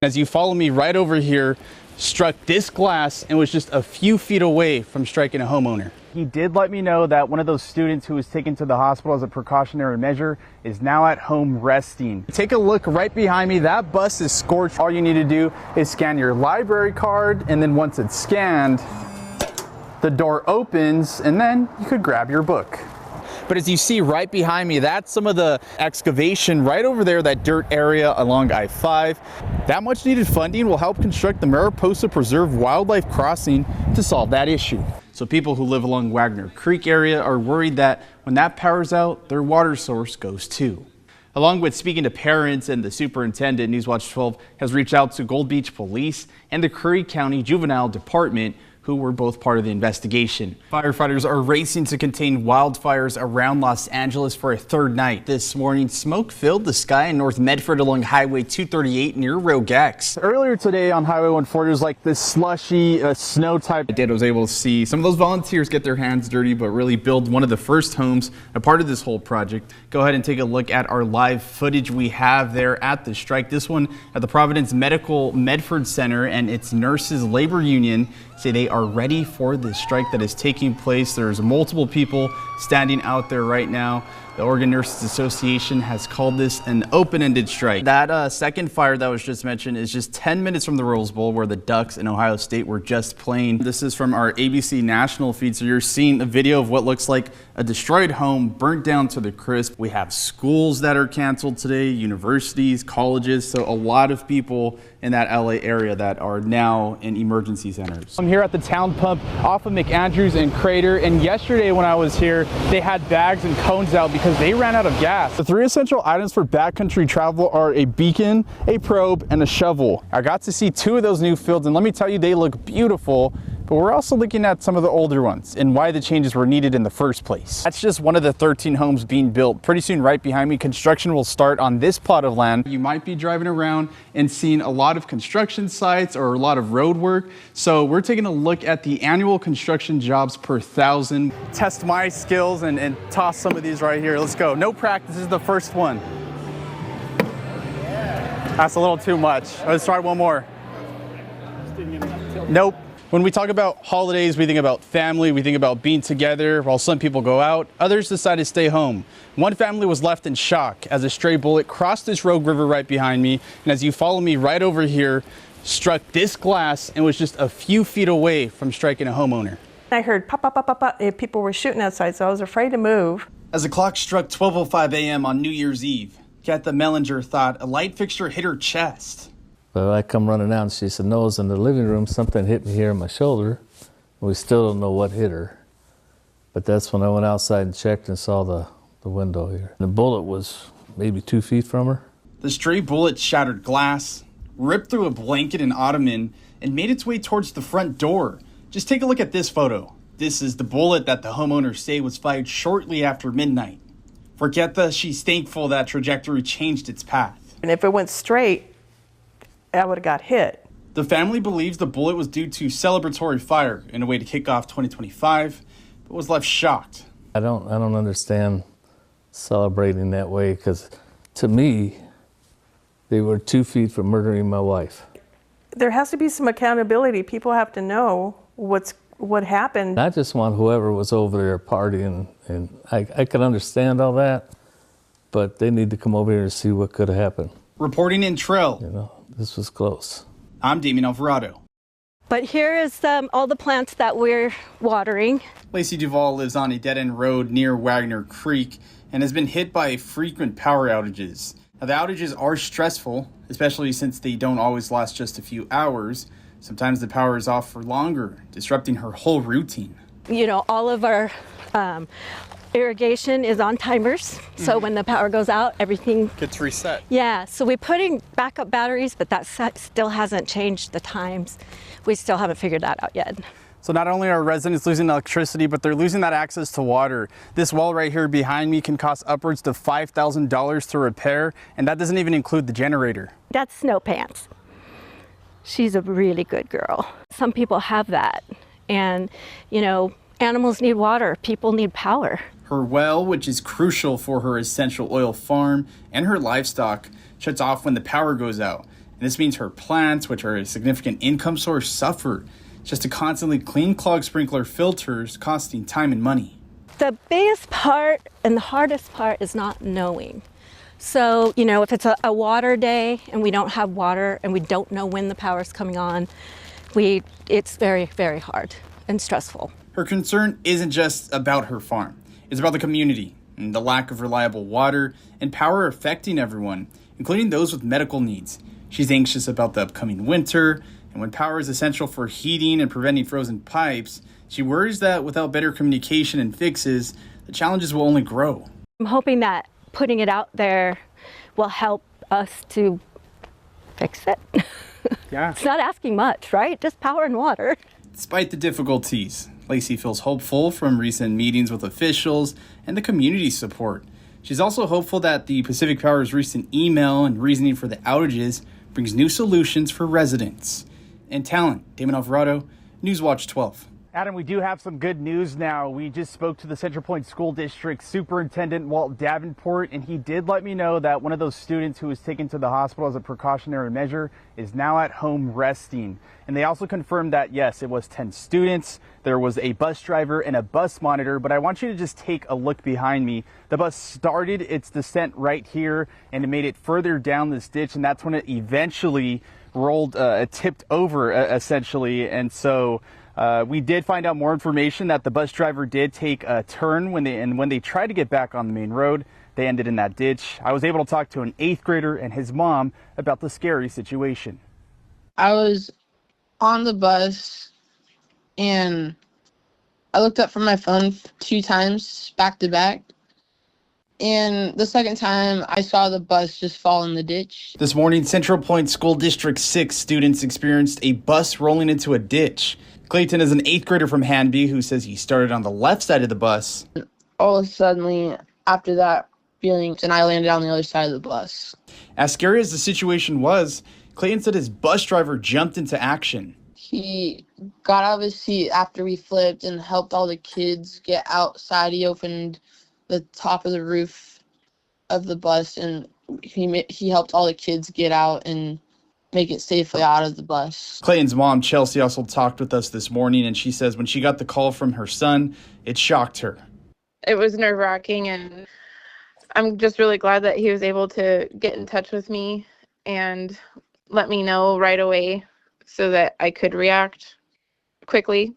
As you follow me right over here, struck this glass and was just a few feet away from striking a homeowner. He did let me know that one of those students who was taken to the hospital as a precautionary measure is now at home resting. Take a look right behind me. That bus is scorched. All you need to do is scan your library card, and then once it's scanned, the door opens and then you could grab your book. But as you see right behind me, that's some of the excavation right over there, that dirt area along I-5. That much needed funding will help construct the Mariposa Preserve Wildlife Crossing to solve that issue. So people who live along Wagner Creek area are worried that when that power's out, their water source goes too. Along with speaking to parents, and the superintendent, Newswatch 12 has reached out to Gold Beach Police and the Curry County Juvenile Department, who were both part of the investigation. Firefighters are racing to contain wildfires around Los Angeles for a third night. This morning, smoke filled the sky in North Medford along Highway 238 near Rogue X. Earlier today on Highway 140, it was like this slushy snow type. I was able to see some of those volunteers get their hands dirty, but really build one of the first homes, a part of this whole project. Go ahead and take a look at our live footage we have there at the strike. This one at the Providence Medical Medford Center, and its nurses labor union say they are ready for the strike that is taking place. There's multiple people standing out there right now. The Oregon Nurses Association has called this an open-ended strike. That second fire that was just mentioned is just 10 minutes from the Rose Bowl, where the Ducks in Ohio State were just playing. This is from our ABC national feed, so you're seeing a video of what looks like a destroyed home burnt down to the crisp. We have schools that are canceled today, universities, colleges, so a lot of people in that LA area that are now in emergency centers. I'm here at the town pump off of McAndrews and Crater, and yesterday when I was here, they had bags and cones out because they ran out of gas. The 3 essential items for backcountry travel are a beacon, a probe, and a shovel. I got to see 2 of those new fields, and let me tell you, they look beautiful. But we're also looking at some of the older ones and why the changes were needed in the first place. That's just one of the 13 homes being built. Pretty soon, right behind me, construction will start on this plot of land. You might be driving around and seeing a lot of construction sites or a lot of road work. So we're taking a look at the annual construction jobs per 1,000. Test my skills and toss some of these right here. Let's go. No practice, this is the first one. That's a little too much. Let's try one more. Nope. When we talk about holidays, we think about family, we think about being together. While some people go out, others decide to stay home. One family was left in shock as a stray bullet crossed this Rogue River right behind me, and as you follow me right over here, struck this glass and was just a few feet away from striking a homeowner. I heard pop, pop, pop, pop, pop. People were shooting outside, so I was afraid to move. As the clock struck 12:05 a.m. on New Year's Eve, Katha Mellinger thought a light fixture hit her chest. But I come running out, and she said, no, it was in the living room. Something hit me here in my shoulder. We still don't know what hit her. But that's when I went outside and checked and saw the window here. The bullet was maybe 2 feet from her. The stray bullet shattered glass, ripped through a blanket and ottoman, and made its way towards the front door. Just take a look at this photo. This is the bullet that the homeowners say was fired shortly after midnight. For Katha, she's thankful that trajectory changed its path. And if it went straight, I would have got hit. The family believes the bullet was due to celebratory fire in a way to kick off 2025, but was left shocked. I don't understand celebrating that way, because to me, they were 2 feet from murdering my wife. There has to be some accountability. People have to know what happened. I just want whoever was over there partying, and I can understand all that, but they need to come over here and see what could have happened. Reporting in Trill. You know, this was close. I'm Damien Alvarado. But here is all the plants that we're watering. Lacey Duvall lives on a dead-end road near Wagner Creek and has been hit by frequent power outages. Now, the outages are stressful, especially since they don't always last just a few hours. Sometimes the power is off for longer, disrupting her whole routine. You know, all of our irrigation is on timers, so when the power goes out, everything gets reset. Yeah, so we're putting backup batteries, but that still hasn't changed the times. We still haven't figured that out yet. So not only are residents losing electricity, but they're losing that access to water. This well right here behind me can cost upwards to $5,000 to repair, and that doesn't even include the generator. That's Snow Pants. She's a really good girl. Some people have that, and you know, animals need water, people need power. Her well, which is crucial for her essential oil farm and her livestock, shuts off when the power goes out. And And this means her plants, which are a significant income source, suffer just to constantly clean clogged sprinkler filters, costing time and money. The biggest part and the hardest part is not knowing. So, if it's a water day and we don't have water and we don't know when the power's coming on, it's very, very hard and stressful. Her concern isn't just about her farm. It's about the community and the lack of reliable water and power affecting everyone, including those with medical needs. She's anxious about the upcoming winter, and when power is essential for heating and preventing frozen pipes, she worries that without better communication and fixes, the challenges will only grow. I'm hoping that putting it out there will help us to fix it. Yeah. It's not asking much, right? Just power and water. Despite the difficulties, Lacey feels hopeful from recent meetings with officials and the community support. She's also hopeful that the Pacific Power's recent email and reasoning for the outages brings new solutions for residents. And talent, Damien Alvarado, Newswatch 12. Adam, we do have some good news now. We just spoke to the Central Point School District Superintendent Walt Davenport, and he did let me know that one of those students who was taken to the hospital as a precautionary measure is now at home resting. And they also confirmed that, yes, it was 10 students. There was a bus driver and a bus monitor, but I want you to just take a look behind me. The bus started its descent right here, and it made it further down this ditch, and that's when it eventually tipped over, essentially. And so we did find out more information that the bus driver did take a turn when they tried to get back on the main road, they ended in that ditch. I was able to talk to an 8th grader and his mom about the scary situation. I was on the bus and I looked up from my phone 2 times back to back. And the second time, I saw the bus just fall in the ditch. This morning, Central Point School District 6 students experienced a bus rolling into a ditch. Clayton is an 8th grader from Hanby who says he started on the left side of the bus. All of a sudden, after that feeling, and I landed on the other side of the bus. As scary as the situation was, Clayton said his bus driver jumped into action. He got out of his seat after we flipped and helped all the kids get outside. He opened the top of the roof of the bus and he helped all the kids get out and make it safely out of the bus. Clayton's mom, Chelsea, also talked with us this morning, and she says when she got the call from her son, it shocked her. It was nerve-wracking, and I'm just really glad that he was able to get in touch with me and let me know right away so that I could react quickly.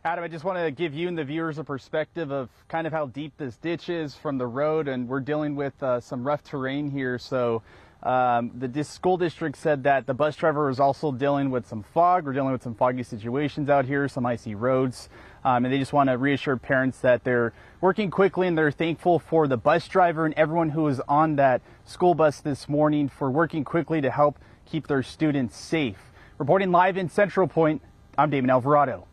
Adam, I just want to give you and the viewers a perspective of kind of how deep this ditch is from the road, and we're dealing with some rough terrain here. So the school district said that the bus driver was also dealing with some fog. We're dealing with some foggy situations out here, some icy roads, and they just want to reassure parents that they're working quickly and they're thankful for the bus driver and everyone who was on that school bus this morning for working quickly to help keep their students safe. Reporting live in Central Point, I'm Damien Alvarado.